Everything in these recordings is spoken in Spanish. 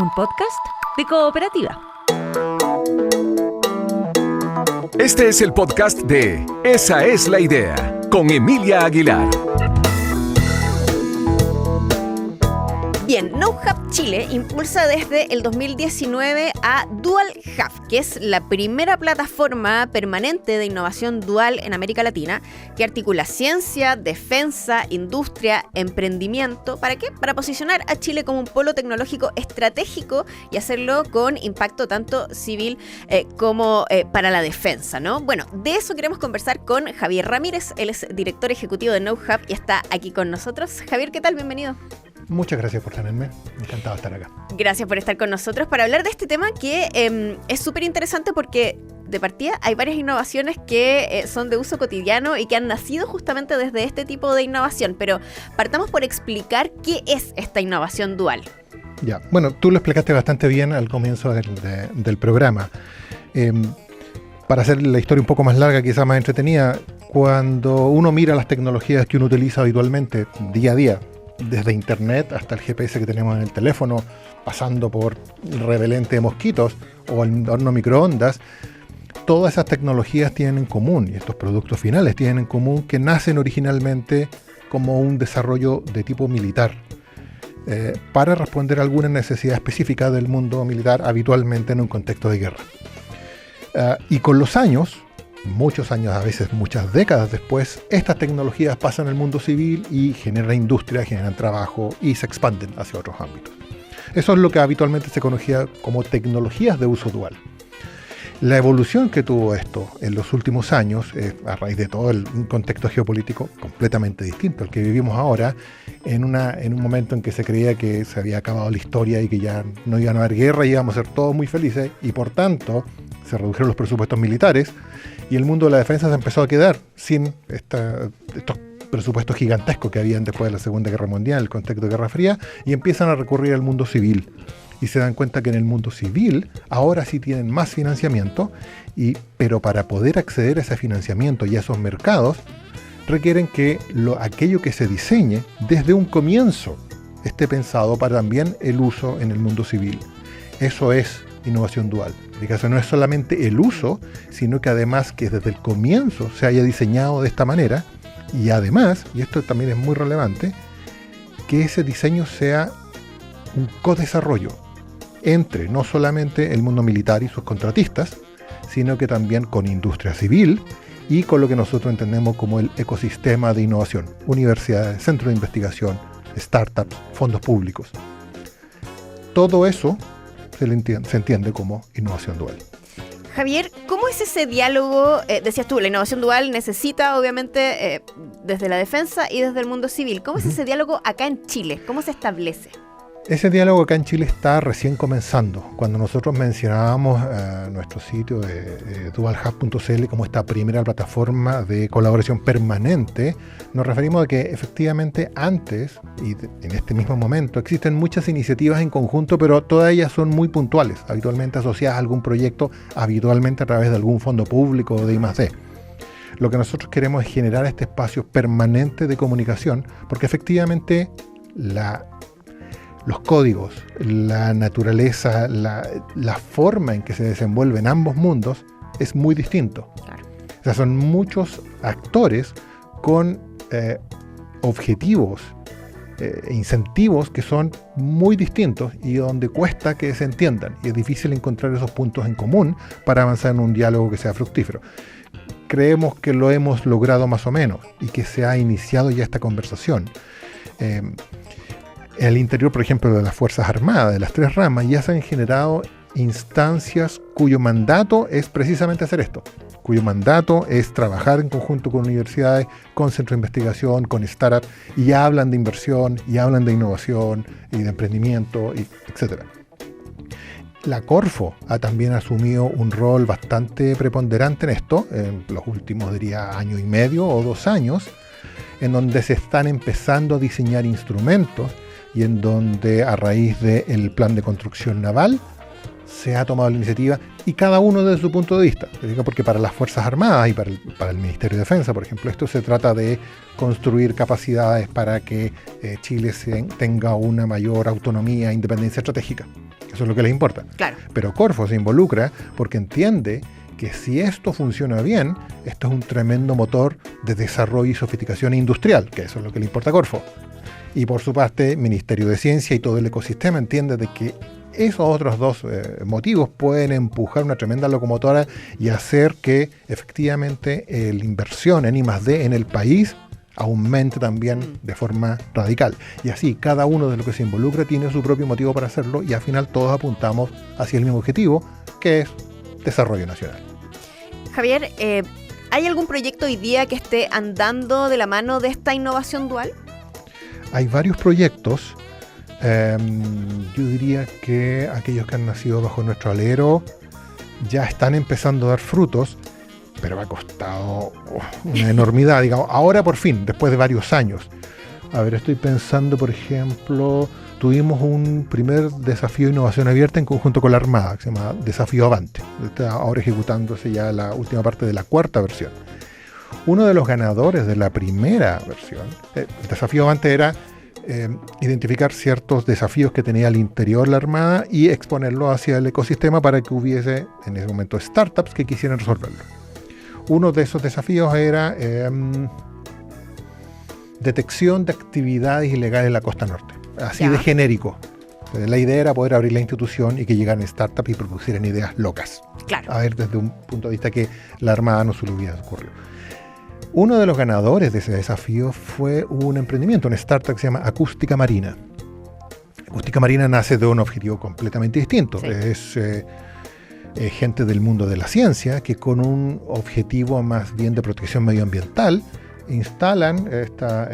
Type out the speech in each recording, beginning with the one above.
un podcast de Cooperativa. Este es el podcast de Esa es la idea, con Emilia Aguilar. Bien, KnowHub Chile impulsa desde el 2019 a Dual Hub, que es la primera plataforma permanente de innovación dual en América Latina, que articula ciencia, defensa, industria, emprendimiento. ¿Para qué? Para posicionar a Chile como un polo tecnológico estratégico y hacerlo con impacto tanto civil como para la defensa, ¿no? Bueno, de eso queremos conversar con Javier Ramírez. Él es director ejecutivo de KnowHub y está aquí con nosotros. Javier, ¿qué tal? Bienvenido. Muchas gracias por tenerme, encantado de estar acá. Gracias por estar con nosotros para hablar de este tema que es súper interesante porque de partida hay varias innovaciones que son de uso cotidiano y que han nacido justamente desde este tipo de innovación, pero partamos por explicar qué es esta innovación dual. Ya, bueno, tú lo explicaste bastante bien al comienzo del programa. Para hacer la historia un poco más larga, quizás más entretenida, cuando uno mira las tecnologías que uno utiliza habitualmente día a día, desde internet hasta el GPS que tenemos en el teléfono, pasando por el repelente de mosquitos o el horno microondas, todas esas tecnologías tienen en común, y estos productos finales tienen en común, que nacen originalmente como un desarrollo de tipo militar, para responder a alguna necesidad específica del mundo militar, habitualmente en un contexto de guerra. Y con los años, muchos años, a veces muchas décadas después, estas tecnologías pasan al mundo civil y generan industria, generan trabajo y se expanden hacia otros ámbitos. Eso es lo que habitualmente se conocía como tecnologías de uso dual. La evolución que tuvo esto en los últimos años, a raíz de todo el contexto geopolítico completamente distinto al que vivimos ahora, en un momento en que se creía que se había acabado la historia y que ya no iban a haber guerra y íbamos a ser todos muy felices, y por tanto se redujeron los presupuestos militares y el mundo de la defensa se empezó a quedar sin estos presupuestos gigantescos que habían después de la Segunda Guerra Mundial, el contexto de Guerra Fría, y empiezan a recurrir al mundo civil. Y se dan cuenta que en el mundo civil ahora sí tienen más financiamiento, pero para poder acceder a ese financiamiento y a esos mercados, requieren que aquello que se diseñe desde un comienzo esté pensado para también el uso en el mundo civil. Eso es innovación dual. Eso no es solamente el uso, sino que además que desde el comienzo se haya diseñado de esta manera, y además, y esto también es muy relevante, que ese diseño sea un co-desarrollo entre no solamente el mundo militar y sus contratistas, sino que también con industria civil y con lo que nosotros entendemos como el ecosistema de innovación, universidades, centros de investigación, startups, fondos públicos. Todo eso se entiende como innovación dual. Javier, ¿cómo es ese diálogo? Decías tú, la innovación dual necesita obviamente desde la defensa y desde el mundo civil. ¿Cómo es ese diálogo acá en Chile? ¿Cómo se establece? Ese diálogo acá en Chile está recién comenzando. Cuando nosotros mencionábamos nuestro sitio de dualhub.cl como esta primera plataforma de colaboración permanente, nos referimos a que efectivamente antes y en este mismo momento existen muchas iniciativas en conjunto, pero todas ellas son muy puntuales, habitualmente asociadas a algún proyecto, habitualmente a través de algún fondo público o de I+D. Lo que nosotros queremos es generar este espacio permanente de comunicación, porque efectivamente los códigos, la naturaleza, la forma en que se desenvuelven ambos mundos es muy distinto. Claro. O sea, son muchos actores con objetivos e incentivos que son muy distintos y donde cuesta que se entiendan. Y es difícil encontrar esos puntos en común para avanzar en un diálogo que sea fructífero. Creemos que lo hemos logrado más o menos y que se ha iniciado ya esta conversación. En el interior, por ejemplo, de las Fuerzas Armadas, de las tres ramas, ya se han generado instancias cuyo mandato es precisamente hacer esto, cuyo mandato es trabajar en conjunto con universidades, con centros de investigación, con startups, y ya hablan de inversión, y hablan de innovación, y de emprendimiento, etc. La Corfo ha también asumido un rol bastante preponderante en esto, en los últimos, diría, año y medio o 2 años, en donde se están empezando a diseñar instrumentos y en donde a raíz del plan de construcción naval se ha tomado la iniciativa, y cada uno desde su punto de vista. Porque para las Fuerzas Armadas y para el Ministerio de Defensa, por ejemplo, esto se trata de construir capacidades para que Chile tenga una mayor autonomía e independencia estratégica. Eso es lo que les importa. Claro. Pero Corfo se involucra porque entiende que si esto funciona bien, esto es un tremendo motor de desarrollo y sofisticación industrial, que eso es lo que le importa a Corfo. Y por su parte, Ministerio de Ciencia y todo el ecosistema entiende de que esos otros dos motivos pueden empujar una tremenda locomotora y hacer que efectivamente la inversión en I+D en el país aumente también de forma radical. Y así, cada uno de los que se involucra tiene su propio motivo para hacerlo y al final todos apuntamos hacia el mismo objetivo, que es desarrollo nacional. Javier, ¿hay algún proyecto hoy día que esté andando de la mano de esta innovación dual? Hay varios proyectos. Yo diría que aquellos que han nacido bajo nuestro alero ya están empezando a dar frutos, pero ha costado una enormidad, digamos, ahora por fin, después de varios años. A ver, estoy pensando, por ejemplo, tuvimos un primer desafío de innovación abierta en conjunto con la Armada, que se llama Desafío Avante. Está ahora ejecutándose ya la última parte de la 4ª versión. Uno de los ganadores de la primera versión, el Desafío Avante era identificar ciertos desafíos que tenía al interior la Armada y exponerlo hacia el ecosistema para que hubiese en ese momento startups que quisieran resolverlo. Uno de esos desafíos era detección de actividades ilegales en la costa norte, así de genérico. La idea era poder abrir la institución y que llegaran startups y propusieran ideas locas. Claro. A ver, desde un punto de vista que la Armada no se le hubiera ocurrido. Uno de los ganadores de ese desafío fue un emprendimiento, una startup que se llama Acústica Marina. Acústica Marina nace de un objetivo completamente distinto. Sí. Es gente del mundo de la ciencia que con un objetivo más bien de protección medioambiental instalan estas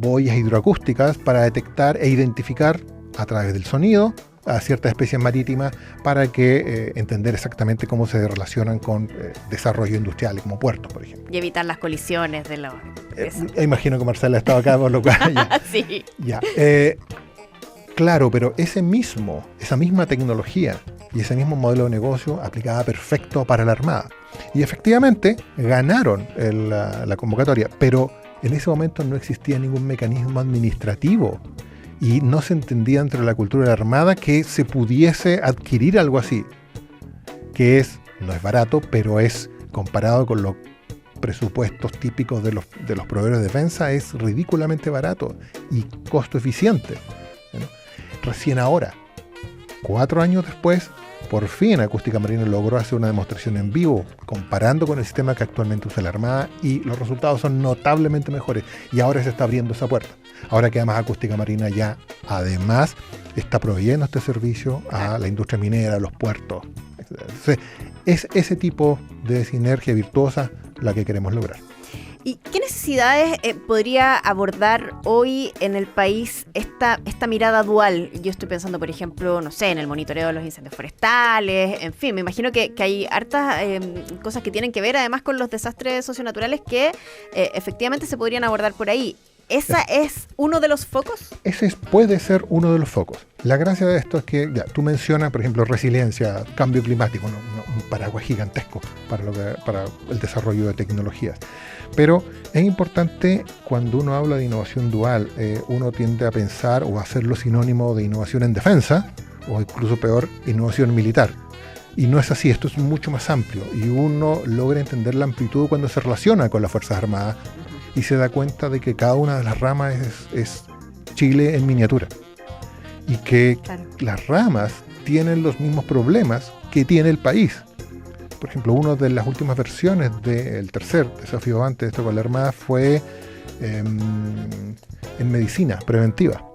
boyas hidroacústicas para detectar e identificar a través del sonido a ciertas especies marítimas para que entender exactamente cómo se relacionan con desarrollo industrial, como puertos, por ejemplo. Y evitar las colisiones de los... imagino que Marcela estaba acá, por lo cual ya. Sí. Ya. Claro, pero esa misma tecnología y ese mismo modelo de negocio aplicaba perfecto para la Armada. Y efectivamente ganaron la convocatoria, pero en ese momento no existía ningún mecanismo administrativo y no se entendía dentro de la cultura de la Armada que se pudiese adquirir algo así, que no es barato, pero es, comparado con los presupuestos típicos de los proveedores de defensa, es ridículamente barato y costo eficiente. ¿No? Recién ahora, 4 años después, por fin Acústica Marina logró hacer una demostración en vivo, comparando con el sistema que actualmente usa la Armada, y los resultados son notablemente mejores. Y ahora se está abriendo esa puerta. Ahora que además Acústica Marina ya, además, está proveyendo este servicio a la industria minera, a los puertos. Entonces, es ese tipo de sinergia virtuosa la que queremos lograr. ¿Y qué necesidades podría abordar hoy en el país esta mirada dual? Yo estoy pensando, por ejemplo, no sé, en el monitoreo de los incendios forestales, en fin, me imagino que hay hartas cosas que tienen que ver además con los desastres socionaturales que efectivamente se podrían abordar por ahí. ¿Esa es uno de los focos? Ese puede ser uno de los focos. La gracia de esto es que ya, tú mencionas, por ejemplo, resiliencia, cambio climático, un paraguas gigantesco para el desarrollo de tecnologías. Pero es importante, cuando uno habla de innovación dual, uno tiende a pensar o a hacerlo sinónimo de innovación en defensa, o incluso peor, innovación militar. Y no es así, esto es mucho más amplio, y uno logra entender la amplitud cuando se relaciona con las Fuerzas Armadas, y se da cuenta de que cada una de las ramas es Chile en miniatura. Y que las ramas tienen los mismos problemas que tiene el país. Por ejemplo, una de las últimas versiones del tercer desafío Avante de esto con la Armada fue en medicina preventiva.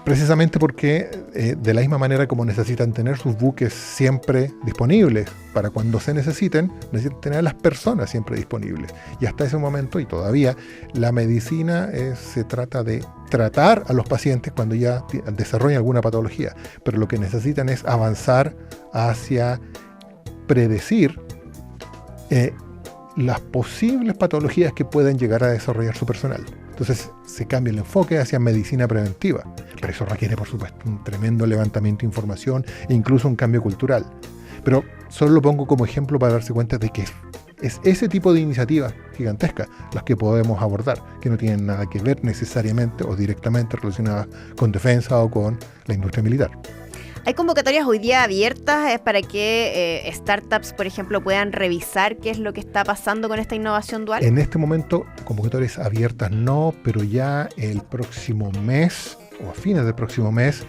Precisamente porque de la misma manera como necesitan tener sus buques siempre disponibles para cuando se necesiten tener a las personas siempre disponibles. Y hasta ese momento, y todavía, la medicina se trata de tratar a los pacientes cuando ya desarrollan alguna patología, pero lo que necesitan es avanzar hacia predecir las posibles patologías que pueden llegar a desarrollar su personal. Entonces se cambia el enfoque hacia medicina preventiva, pero eso requiere, por supuesto, un tremendo levantamiento de información e incluso un cambio cultural. Pero solo lo pongo como ejemplo para darse cuenta de que es ese tipo de iniciativas gigantescas las que podemos abordar, que no tienen nada que ver necesariamente o directamente relacionadas con defensa o con la industria militar. ¿Hay convocatorias hoy día abiertas para que startups, por ejemplo, puedan revisar qué es lo que está pasando con esta innovación dual? En este momento, convocatorias abiertas no, pero ya el próximo mes o a fines del próximo mes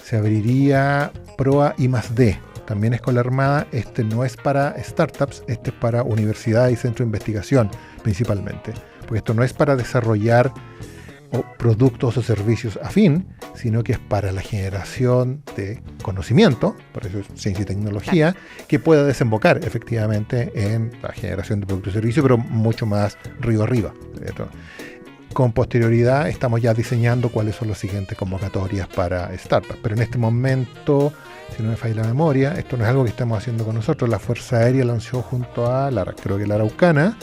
se abriría PROA I+D. También es con la Armada. Este no es para startups, este es para universidades y centros de investigación principalmente. Porque esto no es para desarrollar productos o servicios afín, sino que es para la generación de conocimiento, por eso es ciencia y tecnología, que pueda desembocar efectivamente en la generación de productos y servicios, pero mucho más río arriba, ¿cierto? Con posterioridad estamos ya diseñando cuáles son las siguientes convocatorias para startups, pero en este momento, si no me falla la memoria, esto no es algo que estamos haciendo con nosotros. La Fuerza Aérea lanzó junto a creo que la Araucana,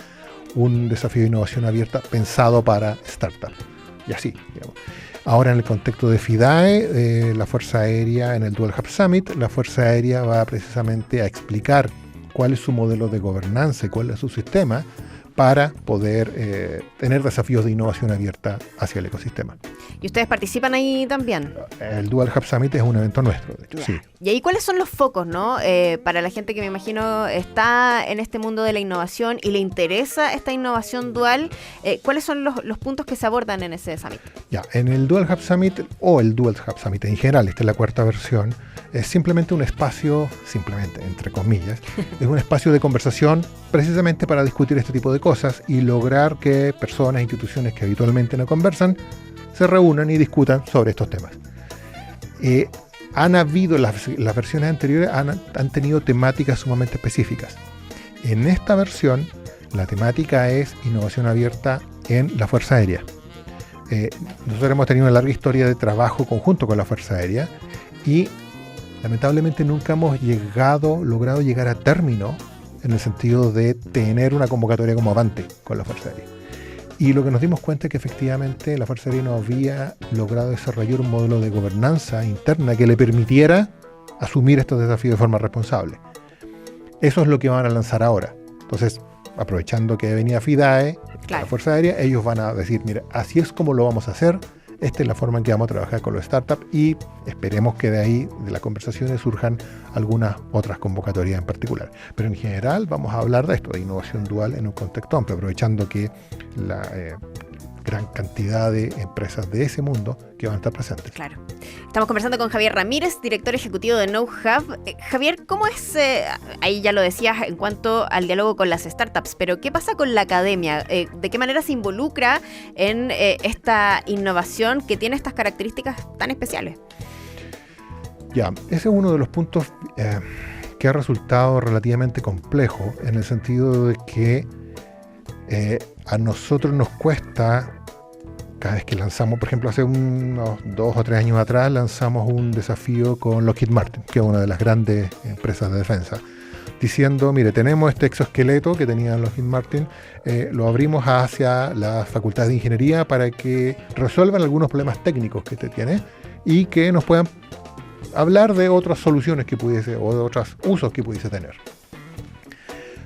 un desafío de innovación abierta pensado para startups. Y así, digamos. Ahora en el contexto de FIDAE, la Fuerza Aérea, en el Dual Hub Summit, la Fuerza Aérea va precisamente a explicar cuál es su modelo de gobernanza y cuál es su sistema para poder tener desafíos de innovación abierta hacia el ecosistema. ¿Y ustedes participan ahí también? El Dual Hub Summit es un evento nuestro, de hecho, sí. ¿Y ahí cuáles son los focos, no? Para la gente que me imagino está en este mundo de la innovación y le interesa esta innovación dual, ¿cuáles son los puntos que se abordan en ese summit? Ya, en el Dual Hub Summit, o el Dual Hub Summit en general, esta es la cuarta versión, es simplemente un espacio, simplemente, entre comillas, es un espacio de conversación precisamente para discutir este tipo de cosas y lograr que personas e instituciones que habitualmente no conversan se reúnan y discutan sobre estos temas. Han habido, las versiones anteriores han tenido temáticas sumamente específicas. En esta versión, la temática es innovación abierta en la Fuerza Aérea. Nosotros hemos tenido una larga historia de trabajo conjunto con la Fuerza Aérea y lamentablemente nunca hemos logrado llegar a término en el sentido de tener una convocatoria como Avante con la Fuerza Aérea. Y lo que nos dimos cuenta es que efectivamente la Fuerza Aérea no había logrado desarrollar un modelo de gobernanza interna que le permitiera asumir estos desafíos de forma responsable. Eso es lo que van a lanzar ahora. Entonces, aprovechando que venía FIDAE, la Fuerza Aérea, ellos van a decir, mira, así es como lo vamos a hacer. Esta es la forma en que vamos a trabajar con los startups y esperemos que de ahí, de las conversaciones, surjan algunas otras convocatorias en particular. Pero en general vamos a hablar de esto, de innovación dual en un contexto amplio, aprovechando que la gran cantidad de empresas de ese mundo que van a estar presentes. Claro. Estamos conversando con Javier Ramírez, director ejecutivo de KnowHub. Javier, ¿cómo es, ahí ya lo decías, en cuanto al diálogo con las startups, pero qué pasa con la academia? ¿De qué manera se involucra en esta innovación que tiene estas características tan especiales? Ya, ese es uno de los puntos que ha resultado relativamente complejo, en el sentido de que a nosotros nos cuesta, cada vez que lanzamos, por ejemplo, hace unos 2 o 3 años atrás, lanzamos un desafío con Lockheed Martin, que es una de las grandes empresas de defensa, diciendo, mire, tenemos este exoesqueleto que tenía Lockheed Martin, lo abrimos hacia las facultades de ingeniería para que resuelvan algunos problemas técnicos que tiene y que nos puedan hablar de otras soluciones que pudiese, o de otros usos que pudiese tener.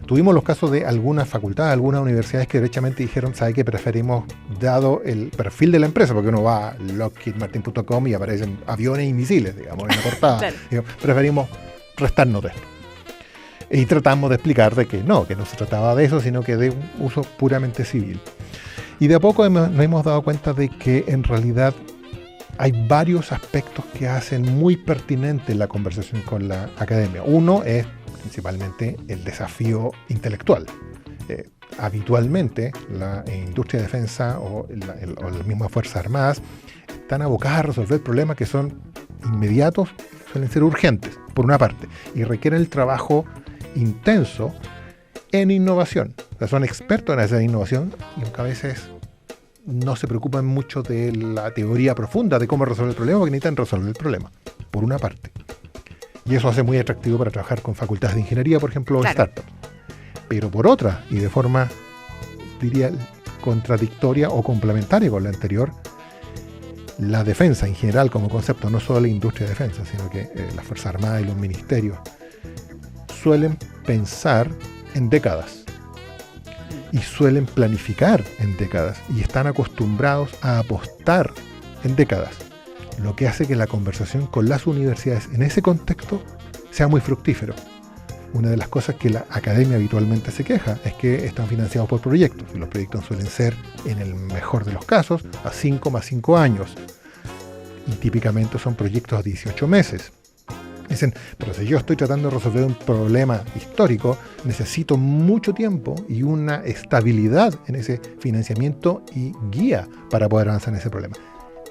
Tuvimos los casos de algunas facultades, algunas universidades que derechamente dijeron, ¿sabe qué? Preferimos, dado el perfil de la empresa, porque uno va a lockheedmartin.com y aparecen aviones y misiles, digamos, en la portada. Claro. Digamos, preferimos restarnos de esto. Y tratamos de explicar de que no se trataba de eso, sino que de un uso puramente civil. Y de a poco nos hemos dado cuenta de que en realidad hay varios aspectos que hacen muy pertinente la conversación con la academia. Uno es principalmente el desafío intelectual. Habitualmente la industria de defensa o las mismas Fuerzas Armadas están abocadas a resolver problemas que son inmediatos, suelen ser urgentes, por una parte, y requieren el trabajo intenso en innovación. O sea, son expertos en hacer innovación y aunque a veces no se preocupan mucho de la teoría profunda de cómo resolver el problema, porque necesitan resolver el problema, por una parte. Y eso hace muy atractivo para trabajar con facultades de ingeniería, por ejemplo, o startups. Pero por otra, y de forma, diría, contradictoria o complementaria con la anterior, la defensa en general como concepto, no solo la industria de defensa, sino que las Fuerzas Armadas y los ministerios suelen pensar en décadas. y suelen planificar en décadas y están acostumbrados a apostar en décadas, lo que hace que la conversación con las universidades en ese contexto sea muy fructífero. Una de las cosas que la academia habitualmente se queja es que están financiados por proyectos, y los proyectos suelen ser, en el mejor de los casos, a 5 más 5 años, y típicamente son proyectos a 18 meses. Dicen, pero si yo estoy tratando de resolver un problema histórico, necesito mucho tiempo y una estabilidad en ese financiamiento y guía para poder avanzar en ese problema.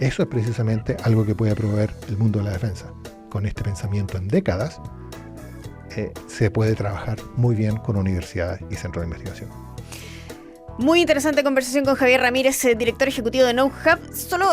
Eso es precisamente algo que puede proveer el mundo de la defensa. Con este pensamiento en décadas, se puede trabajar muy bien con universidades y centros de investigación. Muy interesante conversación con Javier Ramírez, director ejecutivo de KnowHub. Solo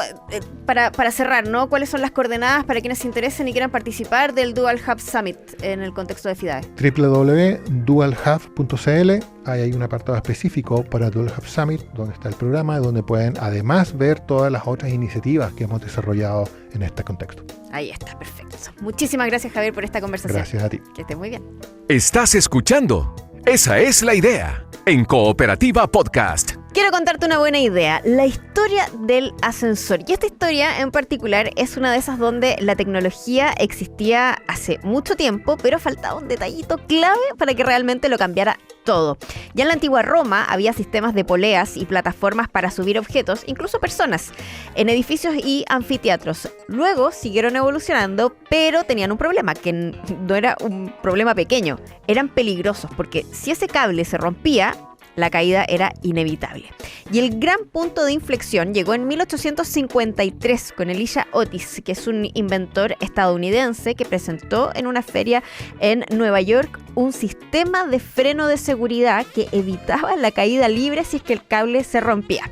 para cerrar, ¿no? ¿Cuáles son las coordenadas para quienes se interesen y quieran participar del Dual Hub Summit en el contexto de FIDAE? www.dualhub.cl. Ahí hay un apartado específico para Dual Hub Summit, donde está el programa, donde pueden además ver todas las otras iniciativas que hemos desarrollado en este contexto. Ahí está, perfecto. Muchísimas gracias, Javier, por esta conversación. Gracias a ti. Que estés muy bien. Estás escuchando Esa es la idea en Cooperativa Podcast. Quiero contarte una buena idea, la historia del ascensor. Y esta historia en particular es una de esas donde la tecnología existía hace mucho tiempo, pero faltaba un detallito clave para que realmente lo cambiara todo. Ya en la antigua Roma había sistemas de poleas y plataformas para subir objetos, incluso personas, en edificios y anfiteatros. Luego siguieron evolucionando, pero tenían un problema, que no era un problema pequeño. Eran peligrosos, porque si ese cable se rompía, la caída era inevitable. Y el gran punto de inflexión llegó en 1853 con Elisha Otis, que es un inventor estadounidense que presentó en una feria en Nueva York un sistema de freno de seguridad que evitaba la caída libre si es que el cable se rompía.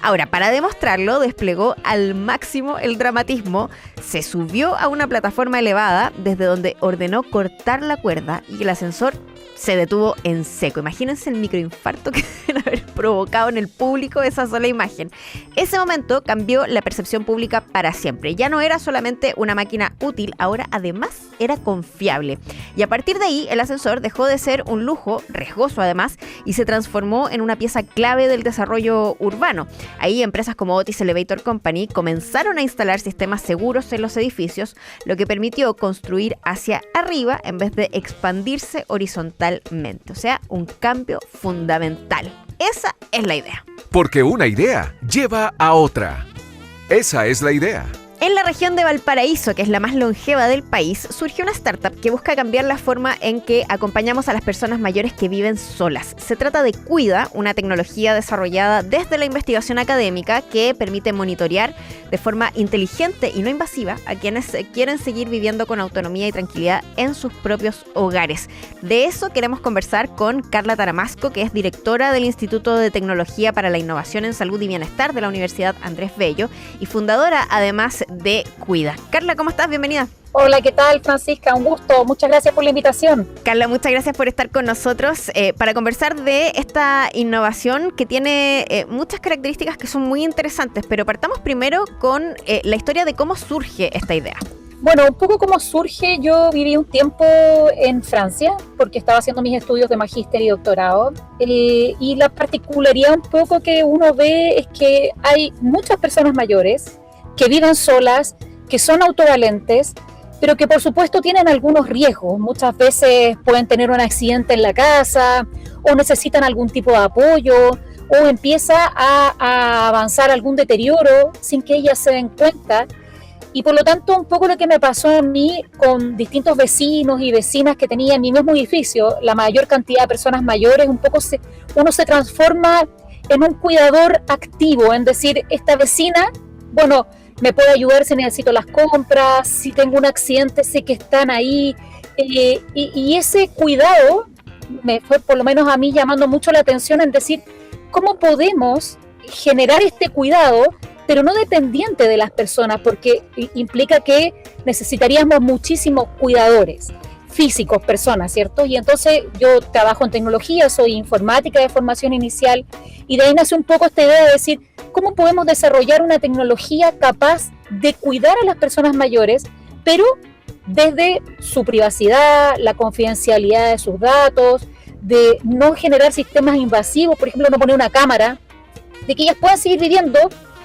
Ahora, para demostrarlo, desplegó al máximo el dramatismo, se subió a una plataforma elevada desde donde ordenó cortar la cuerda y el ascensor se detuvo en seco. Imagínense el microinfarto que deben haber provocado en el público esa sola imagen. Ese momento cambió la percepción pública para siempre. Ya no era solamente una máquina útil, ahora además era confiable. Y a partir de ahí, el ascensor dejó de ser un lujo, riesgoso además, y se transformó en una pieza clave del desarrollo urbano. Ahí empresas como Otis Elevator Company comenzaron a instalar sistemas seguros en los edificios, lo que permitió construir hacia arriba en vez de expandirse horizontalmente. O sea, un cambio fundamental. Esa es la idea. Porque una idea lleva a otra. Esa es la idea. En la región de Valparaíso, que es la más longeva del país, surgió una startup que busca cambiar la forma en que acompañamos a las personas mayores que viven solas. Se trata de Cuida, una tecnología desarrollada desde la investigación académica que permite monitorear de forma inteligente y no invasiva a quienes quieren seguir viviendo con autonomía y tranquilidad en sus propios hogares. De eso queremos conversar con Carla Taramasco, que es directora del Instituto de Tecnología para la Innovación en Salud y Bienestar de la Universidad Andrés Bello y fundadora además de Cuida. Carla, ¿cómo estás? Bienvenida. Hola, ¿qué tal, Francisca? Un gusto. Muchas gracias por la invitación. Carla, muchas gracias por estar con nosotros para conversar de esta innovación que tiene muchas características que son muy interesantes, pero partamos primero con la historia de cómo surge esta idea. Bueno, un poco cómo surge. Yo viví un tiempo en Francia porque estaba haciendo mis estudios de magíster y doctorado y la particularidad un poco que uno ve es que hay muchas personas mayores que viven solas, que son autovalentes, pero que por supuesto tienen algunos riesgos. Muchas veces pueden tener un accidente en la casa o necesitan algún tipo de apoyo o empieza a avanzar algún deterioro sin que ellas se den cuenta. Y por lo tanto, un poco lo que me pasó a mí con distintos vecinos y vecinas que tenía en mi mismo edificio, la mayor cantidad de personas mayores, un poco uno se transforma en un cuidador activo, en decir, esta vecina, bueno, me puede ayudar si necesito las compras, si tengo un accidente, sé que están ahí. Y ese cuidado me fue, por lo menos a mí, llamando mucho la atención en decir, ¿cómo podemos generar este cuidado, pero no dependiente de las personas? Porque implica que necesitaríamos muchísimos cuidadores físicos, personas, ¿cierto? Y entonces yo trabajo en tecnología, soy informática de formación inicial, y de ahí nace un poco esta idea de decir, ¿cómo podemos desarrollar una tecnología capaz de cuidar a las personas mayores, pero desde su privacidad, la confidencialidad de sus datos, de no generar sistemas invasivos, por ejemplo, no poner una cámara, de que ellas puedan seguir viviendo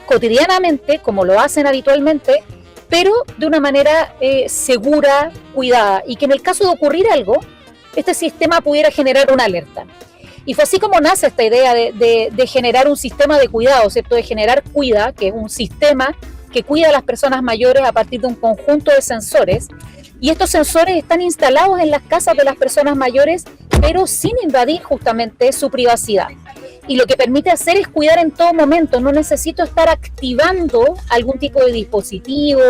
cotidianamente, como lo hacen habitualmente, pero de una manera segura, cuidada, y que en el caso de ocurrir algo, este sistema pudiera generar una alerta. Y fue así como nace esta idea de generar un sistema de cuidado, ¿cierto? De generar Cuida, que es un sistema que cuida a las personas mayores a partir de un conjunto de sensores. Y estos sensores están instalados en las casas de las personas mayores, pero sin invadir justamente su privacidad. Y lo que permite hacer es cuidar en todo momento. No necesito estar activando algún tipo de dispositivo,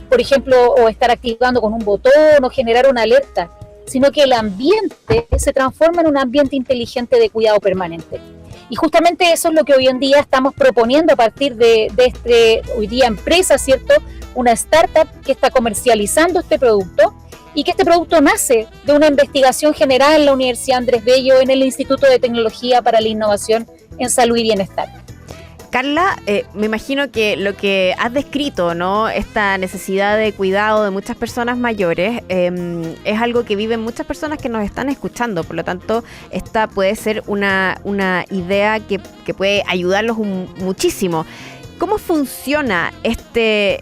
por ejemplo, o estar activando con un botón o generar una alerta, sino que el ambiente se transforma en un ambiente inteligente de cuidado permanente. Y justamente eso es lo que hoy en día estamos proponiendo a partir de hoy día empresa, ¿cierto? Una startup que está comercializando este producto y que este producto nace de una investigación general en la Universidad Andrés Bello, en el Instituto de Tecnología para la Innovación en Salud y Bienestar. Carla, me imagino que lo que has descrito, ¿no? Esta necesidad de cuidado de muchas personas mayores es algo que viven muchas personas que nos están escuchando. Por lo tanto, esta puede ser una idea que puede ayudarlos muchísimo. ¿Cómo funciona este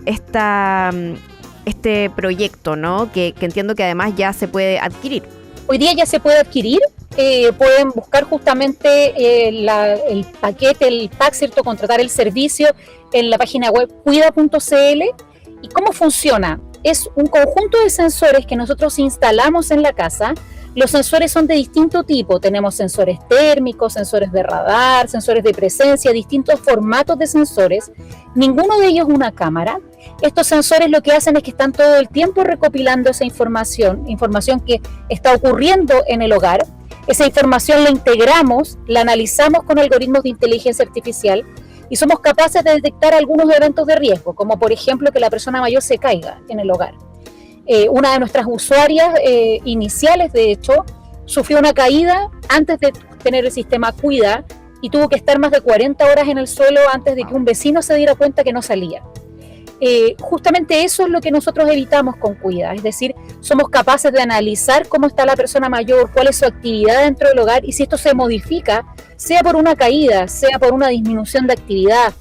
proyecto, ¿no? Que entiendo que además ya se puede adquirir? Hoy día ya se puede adquirir. Pueden buscar justamente el paquete, el pack, ¿cierto? Contratar el servicio en la página web cuida.cl. ¿Y cómo funciona? Es un conjunto de sensores que nosotros instalamos en la casa. Los sensores son de distinto tipo. Tenemos sensores térmicos, sensores de radar, sensores de presencia, distintos formatos de sensores. Ninguno de ellos es una cámara. Estos sensores lo que hacen es que están todo el tiempo recopilando esa información que está ocurriendo en el hogar. Esa información la integramos, la analizamos con algoritmos de inteligencia artificial y somos capaces de detectar algunos eventos de riesgo, como por ejemplo que la persona mayor se caiga en el hogar. Una de nuestras usuarias iniciales, de hecho, sufrió una caída antes de tener el sistema Cuida y tuvo que estar más de 40 horas en el suelo antes de que un vecino se diera cuenta que no salía. Justamente eso es lo que nosotros evitamos con Cuida, es decir, somos capaces de analizar cómo está la persona mayor, cuál es su actividad dentro del hogar y si esto se modifica, sea por una caída, sea por una disminución de actividad,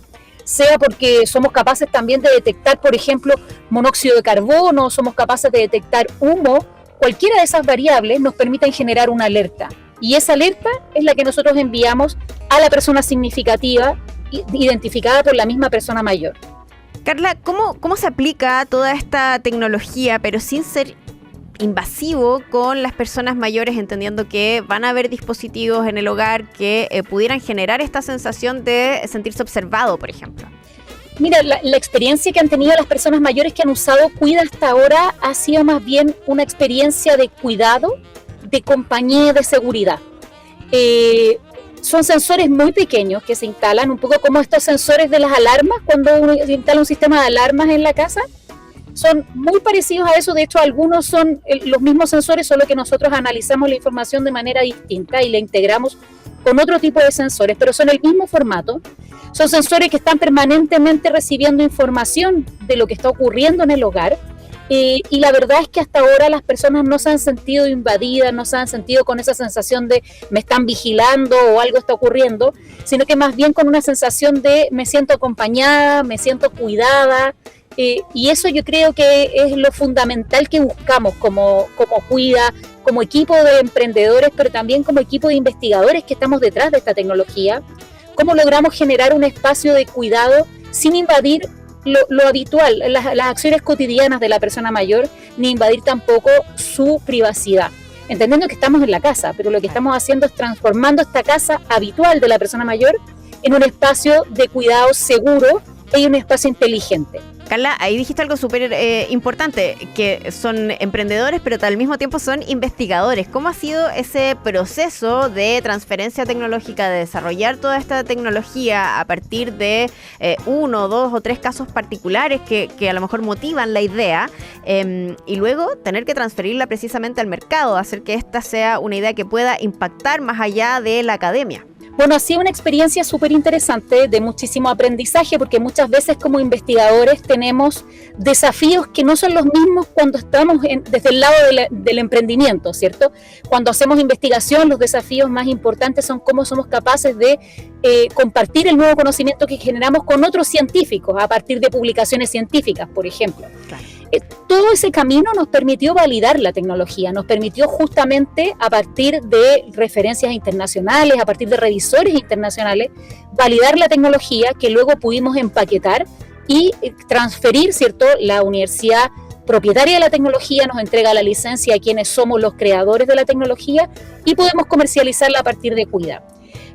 sea porque somos capaces también de detectar, por ejemplo, monóxido de carbono, somos capaces de detectar humo, cualquiera de esas variables nos permiten generar una alerta. Y esa alerta es la que nosotros enviamos a la persona significativa, identificada por la misma persona mayor. Carla, ¿cómo se aplica toda esta tecnología, pero sin ser invasivo con las personas mayores, entendiendo que van a haber dispositivos en el hogar que pudieran generar esta sensación de sentirse observado, por ejemplo? Mira, la experiencia que han tenido las personas mayores que han usado Cuida hasta ahora ha sido más bien una experiencia de cuidado, de compañía, de seguridad. Son sensores muy pequeños que se instalan, un poco como estos sensores de las alarmas, cuando uno instala un sistema de alarmas en la casa. Son muy parecidos a eso, de hecho algunos son los mismos sensores, solo que nosotros analizamos la información de manera distinta y la integramos con otro tipo de sensores, pero son el mismo formato. Son sensores que están permanentemente recibiendo información de lo que está ocurriendo en el hogar. Y la verdad es que hasta ahora las personas no se han sentido invadidas, no se han sentido con esa sensación de me están vigilando o algo está ocurriendo, sino que más bien con una sensación de me siento acompañada, me siento cuidada, y eso yo creo que es lo fundamental que buscamos como Cuida, como equipo de emprendedores, pero también como equipo de investigadores que estamos detrás de esta tecnología. ¿Cómo logramos generar un espacio de cuidado sin invadir lo habitual, las acciones cotidianas de la persona mayor, ni invadir tampoco su privacidad? Entendiendo que estamos en la casa, pero lo que estamos haciendo es transformando esta casa habitual de la persona mayor en un espacio de cuidado seguro y un espacio inteligente. Carla, ahí dijiste algo súper importante, que son emprendedores, pero al mismo tiempo son investigadores. ¿Cómo ha sido ese proceso de transferencia tecnológica, de desarrollar toda esta tecnología a partir de 1, 2 o 3 casos particulares que a lo mejor motivan la idea, y luego tener que transferirla precisamente al mercado, hacer que esta sea una idea que pueda impactar más allá de la academia? Bueno, ha sido una experiencia súper interesante, de muchísimo aprendizaje, porque muchas veces como investigadores tenemos desafíos que no son los mismos cuando estamos desde el lado del emprendimiento, ¿cierto? Cuando hacemos investigación, los desafíos más importantes son cómo somos capaces de compartir el nuevo conocimiento que generamos con otros científicos, a partir de publicaciones científicas, por ejemplo. Claro. Todo ese camino nos permitió validar la tecnología, nos permitió justamente a partir de referencias internacionales, a partir de revisores internacionales, validar la tecnología que luego pudimos empaquetar y transferir, ¿cierto? La universidad propietaria de la tecnología nos entrega la licencia a quienes somos los creadores de la tecnología y podemos comercializarla a partir de Cuida.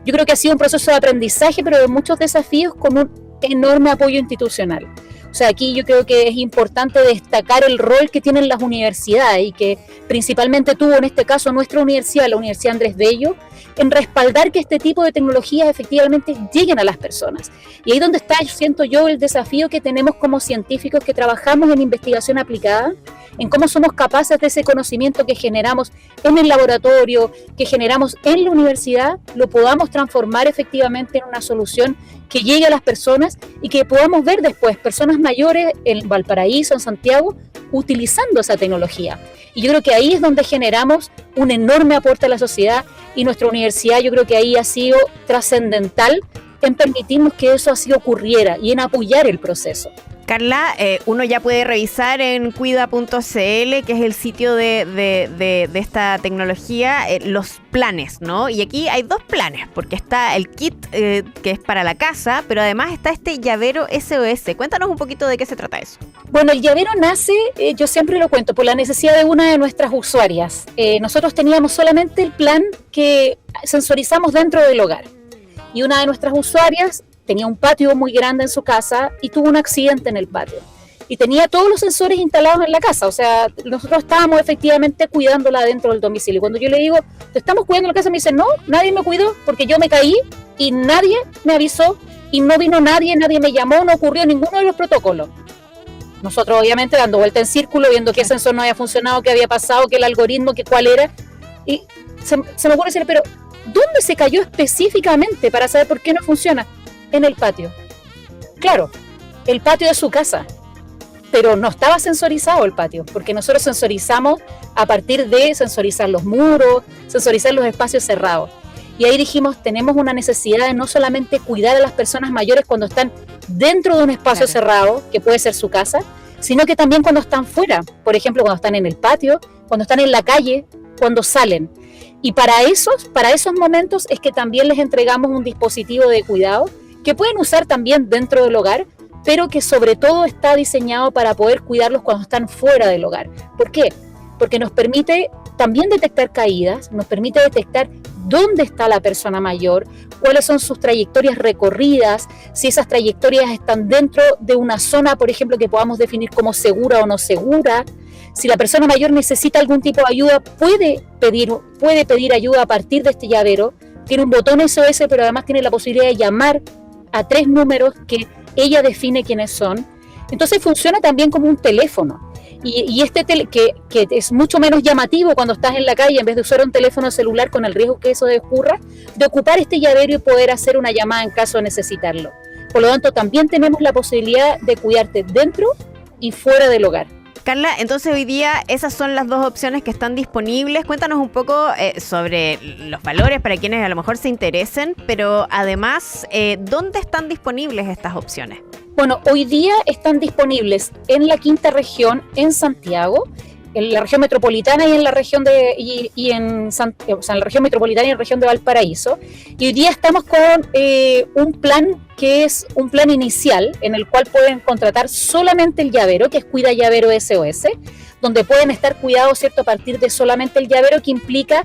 Yo creo que ha sido un proceso de aprendizaje, pero de muchos desafíos con un enorme apoyo institucional. O sea, aquí yo creo que es importante destacar el rol que tienen las universidades y que principalmente tuvo en este caso nuestra universidad, la Universidad Andrés Bello, en respaldar que este tipo de tecnologías efectivamente lleguen a las personas. Y ahí donde está, siento yo, el desafío que tenemos como científicos que trabajamos en investigación aplicada, en cómo somos capaces de ese conocimiento que generamos en el laboratorio, que generamos en la universidad, lo podamos transformar efectivamente en una solución que llegue a las personas y que podamos ver después personas mayores en Valparaíso, en Santiago, utilizando esa tecnología. Y yo creo que ahí es donde generamos un enorme aporte a la sociedad y nuestra universidad yo creo que ahí ha sido trascendental en permitirnos que eso así ocurriera y en apoyar el proceso. Carla, uno ya puede revisar en cuida.cl, que es el sitio de esta tecnología, los planes, ¿no? Y aquí hay dos planes, porque está el kit que es para la casa, pero además está este llavero SOS. Cuéntanos un poquito de qué se trata eso. Bueno, el llavero nace, yo siempre lo cuento, por la necesidad de una de nuestras usuarias. Nosotros teníamos solamente el plan que sensorizamos dentro del hogar. Y una de nuestras usuarias tenía un patio muy grande en su casa y tuvo un accidente en el patio. Y tenía todos los sensores instalados en la casa, o sea, nosotros estábamos efectivamente cuidándola dentro del domicilio. Cuando yo le digo, ¿te estamos cuidando en la casa? Me dice, no, nadie me cuidó porque yo me caí y nadie me avisó y no vino nadie me llamó, no ocurrió ninguno de los protocolos. Nosotros obviamente dando vuelta en círculo, viendo qué sensor no había funcionado, qué había pasado, qué el algoritmo, qué cuál era. Y se me ocurre decirle, pero ¿dónde se cayó específicamente para saber por qué no funciona? En el patio. Claro, el patio de su casa, pero no estaba sensorizado el patio, porque nosotros sensorizamos a partir de sensorizar los muros, sensorizar los espacios cerrados. Y ahí dijimos, tenemos una necesidad de no solamente cuidar a las personas mayores cuando están dentro de un espacio cerrado, que puede ser su casa, sino que también cuando están fuera, por ejemplo, cuando están en el patio, cuando están en la calle, cuando salen. Y para esos momentos es que también les entregamos un dispositivo de cuidado que pueden usar también dentro del hogar, pero que sobre todo está diseñado para poder cuidarlos cuando están fuera del hogar. ¿Por qué? Porque nos permite también detectar caídas, nos permite detectar dónde está la persona mayor, cuáles son sus trayectorias recorridas, si esas trayectorias están dentro de una zona, por ejemplo, que podamos definir como segura o no segura. Si la persona mayor necesita algún tipo de ayuda, puede pedir ayuda a partir de este llavero. Tiene un botón SOS, pero además tiene la posibilidad de llamar a 3 números que ella define quiénes son. Entonces funciona también como un teléfono. Y que es mucho menos llamativo cuando estás en la calle, en vez de usar un teléfono celular con el riesgo que eso ocurra, de ocupar este llavero y poder hacer una llamada en caso de necesitarlo. Por lo tanto, también tenemos la posibilidad de cuidarte dentro y fuera del hogar. Carla, entonces hoy día esas son las dos opciones que están disponibles. Cuéntanos un poco sobre los valores para quienes a lo mejor se interesen, pero además, ¿dónde están disponibles estas opciones? Bueno, hoy día están disponibles en la quinta región, en Santiago, en la región metropolitana y en la región en la región metropolitana y en la región de Valparaíso. Y hoy día estamos con un plan que es un plan inicial en el cual pueden contratar solamente el llavero, que es Cuida Llavero SOS, donde pueden estar cuidados, ¿cierto?, a partir de solamente el llavero, que implica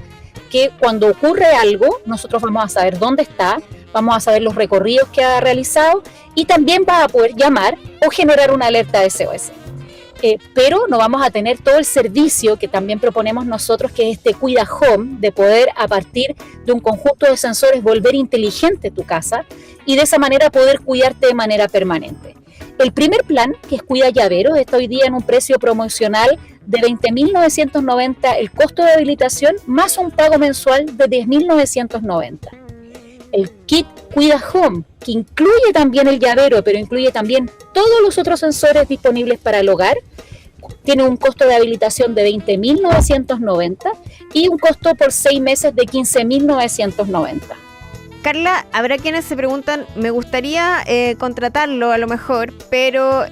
que cuando ocurre algo, nosotros vamos a saber dónde está, vamos a saber los recorridos que ha realizado y también va a poder llamar o generar una alerta SOS. Pero no vamos a tener todo el servicio que también proponemos nosotros, que es este Cuida Home, de poder a partir de un conjunto de sensores volver inteligente tu casa y de esa manera poder cuidarte de manera permanente. El primer plan, que es Cuida Llaveros, está hoy día en un precio promocional de 20.990 el costo de habilitación, más un pago mensual de 10.990. el kit Cuida Home, que incluye también el llavero, pero incluye también todos los otros sensores disponibles para el hogar. Tiene un costo de habilitación de $20.990 y un costo por 6 meses de $15.990. Carla, habrá quienes se preguntan, me gustaría contratarlo a lo mejor, pero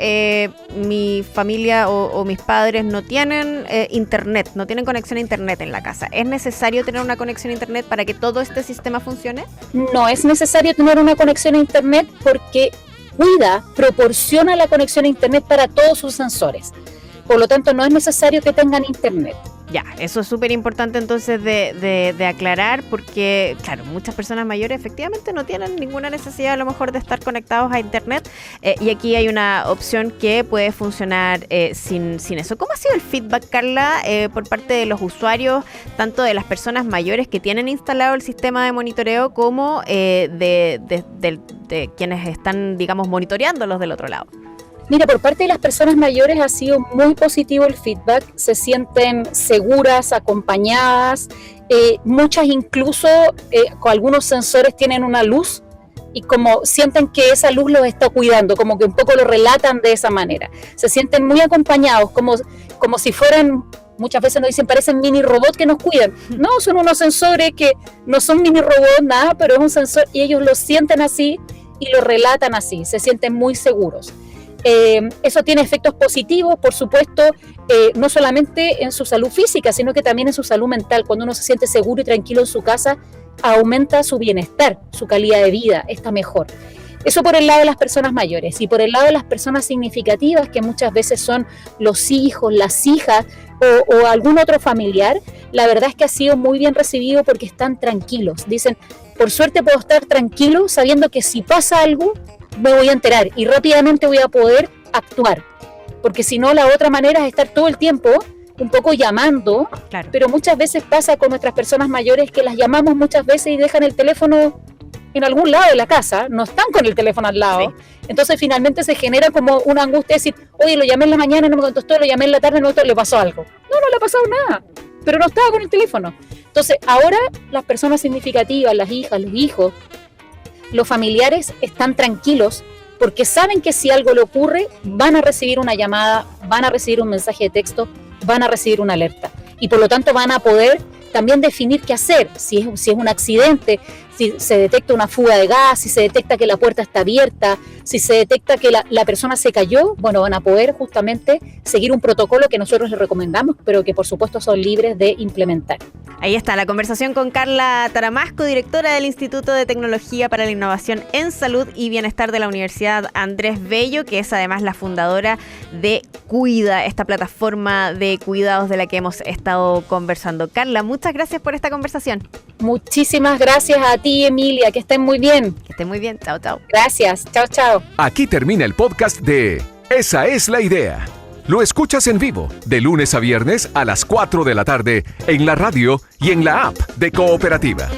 mi familia o mis padres no tienen internet, no tienen conexión a internet en la casa. ¿Es necesario tener una conexión a internet para que todo este sistema funcione? No es necesario tener una conexión a internet porque Cuida proporciona la conexión a internet para todos sus sensores. Por lo tanto, no es necesario que tengan internet. Ya, eso es súper importante entonces de aclarar porque, claro, muchas personas mayores efectivamente no tienen ninguna necesidad a lo mejor de estar conectados a internet y aquí hay una opción que puede funcionar sin eso. ¿Cómo ha sido el feedback, Carla, por parte de los usuarios, tanto de las personas mayores que tienen instalado el sistema de monitoreo como de quienes están, digamos, monitoreándolos del otro lado? Mira, por parte de las personas mayores ha sido muy positivo el feedback, se sienten seguras, acompañadas, muchas incluso con algunos sensores tienen una luz y como sienten que esa luz los está cuidando, como que un poco lo relatan de esa manera. Se sienten muy acompañados, como si fueran, muchas veces nos dicen, parecen mini robots que nos cuidan. No, son unos sensores que no son mini robots, nada, pero es un sensor y ellos lo sienten así y lo relatan así, se sienten muy seguros. Eso tiene efectos positivos, por supuesto, no solamente en su salud física, sino que también en su salud mental. Cuando uno se siente seguro y tranquilo en su casa, aumenta su bienestar, su calidad de vida, está mejor. Eso por el lado de las personas mayores. Y por el lado de las personas significativas, que muchas veces son los hijos, las hijas o algún otro familiar, la verdad es que ha sido muy bien recibido porque están tranquilos. Dicen, por suerte puedo estar tranquilo sabiendo que si pasa algo, me voy a enterar y rápidamente voy a poder actuar, porque si no la otra manera es estar todo el tiempo un poco llamando, claro. Pero muchas veces pasa con nuestras personas mayores que las llamamos muchas veces y dejan el teléfono en algún lado de la casa, no están con el teléfono al lado, sí. Entonces finalmente se genera como una angustia de decir, oye, lo llamé en la mañana, no me contestó, lo llamé en la tarde, no le pasó algo. No le ha pasado nada, pero no estaba con el teléfono. Entonces ahora las personas significativas, las hijas, los hijos, los familiares están tranquilos porque saben que si algo le ocurre, van a recibir una llamada, van a recibir un mensaje de texto, van a recibir una alerta. Y por lo tanto van a poder también definir qué hacer, si es un accidente, si se detecta una fuga de gas, si se detecta que la puerta está abierta, si se detecta que la persona se cayó, bueno, van a poder justamente seguir un protocolo que nosotros les recomendamos, pero que por supuesto son libres de implementar. Ahí está la conversación con Carla Taramasco, directora del Instituto de Tecnología para la Innovación en Salud y Bienestar de la Universidad Andrés Bello, que es además la fundadora de Cuida, esta plataforma de cuidados de la que hemos estado conversando. Carla, muchas gracias por esta conversación. Muchísimas gracias a ti, Emilia, que estén muy bien. Que estén muy bien, chao, chao. Gracias, chao, chao. Aquí termina el podcast de Esa es la Idea. Lo escuchas en vivo, de lunes a viernes a las 4 de la tarde, en la radio y en la app de Cooperativa.